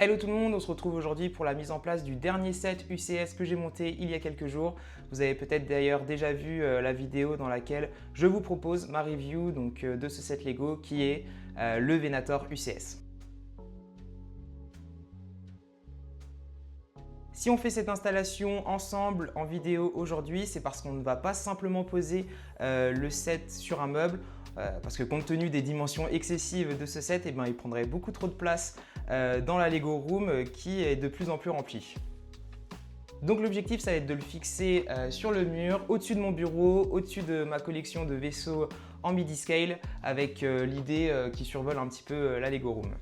Hello tout le monde, on se retrouve aujourd'hui pour la mise en place du dernier set UCS que j'ai monté il y a quelques jours. Vous avez peut-être d'ailleurs déjà vu la vidéo dans laquelle je vous propose ma review de ce set Lego qui est le Venator UCS. Si on fait cette installation ensemble en vidéo aujourd'hui, c'est parce qu'on ne va pas simplement poser le set sur un meuble, parce que compte tenu des dimensions excessives de ce set, il prendrait beaucoup trop de place dans la Lego Room qui est de plus en plus remplie. Donc l'objectif, ça va être de le fixer sur le mur, au-dessus de mon bureau, au-dessus de ma collection de vaisseaux en midi-scale, avec l'idée qui survole un petit peu la Lego Room.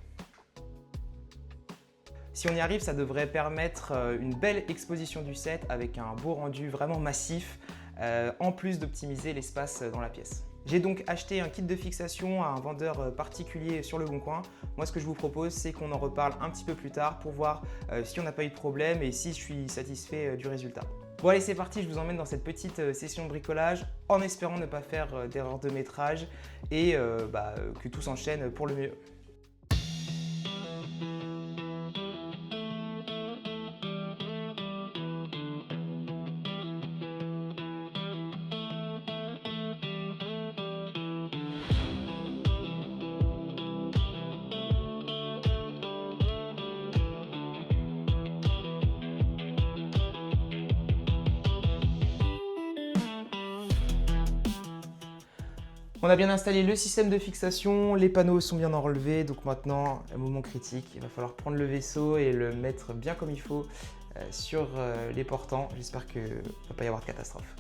Si on y arrive, ça devrait permettre une belle exposition du set avec un beau rendu vraiment massif, en plus d'optimiser l'espace dans la pièce. J'ai donc acheté un kit de fixation à un vendeur particulier sur Le Bon Coin. Moi, ce que je vous propose, c'est qu'on en reparle un petit peu plus tard pour voir si on n'a pas eu de problème et si je suis satisfait du résultat. Bon allez, c'est parti, je vous emmène dans cette petite session de bricolage en espérant ne pas faire d'erreur de métrage et que tout s'enchaîne pour le mieux. On a bien installé le système de fixation, les panneaux sont bien enlevés, donc maintenant, un moment critique, il va falloir prendre le vaisseau et le mettre bien comme il faut sur les portants. J'espère qu'il ne va pas y avoir de catastrophe.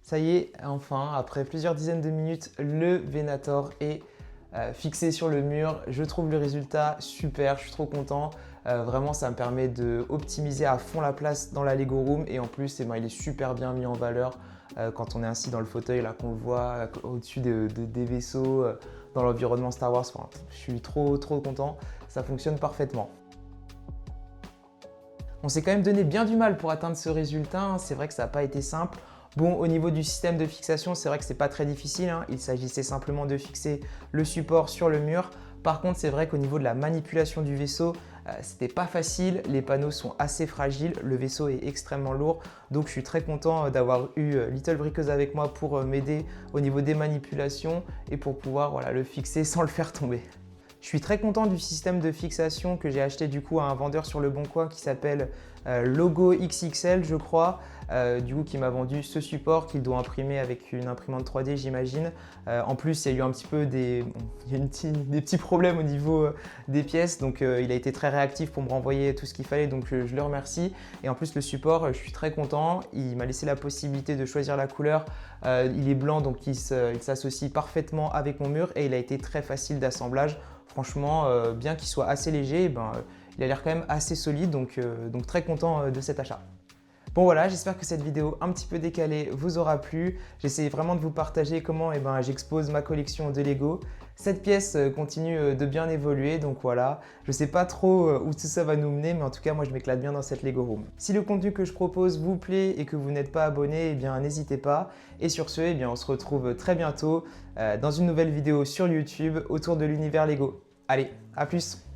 Ça y est, enfin, après plusieurs dizaines de minutes, le Venator est fixé sur le mur. Je trouve le résultat super, je suis trop content. Vraiment, ça me permet d'optimiser à fond la place dans la Lego Room et en plus, il est super bien mis en valeur quand on est assis dans le fauteuil, là qu'on le voit au-dessus des vaisseaux, dans l'environnement Star Wars. Enfin, je suis trop content, ça fonctionne parfaitement. On s'est quand même donné bien du mal pour atteindre ce résultat, hein. C'est vrai que ça n'a pas été simple. Bon, au niveau du système de fixation, c'est vrai que c'est pas très difficile, hein. Il s'agissait simplement de fixer le support sur le mur. Par contre, c'est vrai qu'au niveau de la manipulation du vaisseau, c'était pas facile. Les panneaux sont assez fragiles, le vaisseau est extrêmement lourd. Donc, je suis très content d'avoir eu Little Briqueuse avec moi pour m'aider au niveau des manipulations et pour pouvoir le fixer sans le faire tomber. Je suis très content du système de fixation que j'ai acheté du coup à un vendeur sur Le Bon Coin qui s'appelle Logo XXL, je crois, qui m'a vendu ce support qu'il doit imprimer avec une imprimante 3D, j'imagine. En plus, il y a eu un petit peu des petits problèmes au niveau des pièces, donc il a été très réactif pour me renvoyer tout ce qu'il fallait, donc je le remercie. Et en plus, le support, je suis très content. Il m'a laissé la possibilité de choisir la couleur. Il est blanc, donc il s'associe parfaitement avec mon mur et il a été très facile d'assemblage. Franchement, bien qu'il soit assez léger, il a l'air quand même assez solide, donc très content de cet achat. Bon voilà, j'espère que cette vidéo un petit peu décalée vous aura plu. J'essaie vraiment de vous partager comment j'expose ma collection de Lego. Cette pièce continue de bien évoluer, donc voilà. Je ne sais pas trop où tout ça va nous mener, mais en tout cas, moi je m'éclate bien dans cette Lego Room. Si le contenu que je propose vous plaît et que vous n'êtes pas abonné, n'hésitez pas. Et sur ce, on se retrouve très bientôt dans une nouvelle vidéo sur YouTube autour de l'univers Lego. Allez, à plus!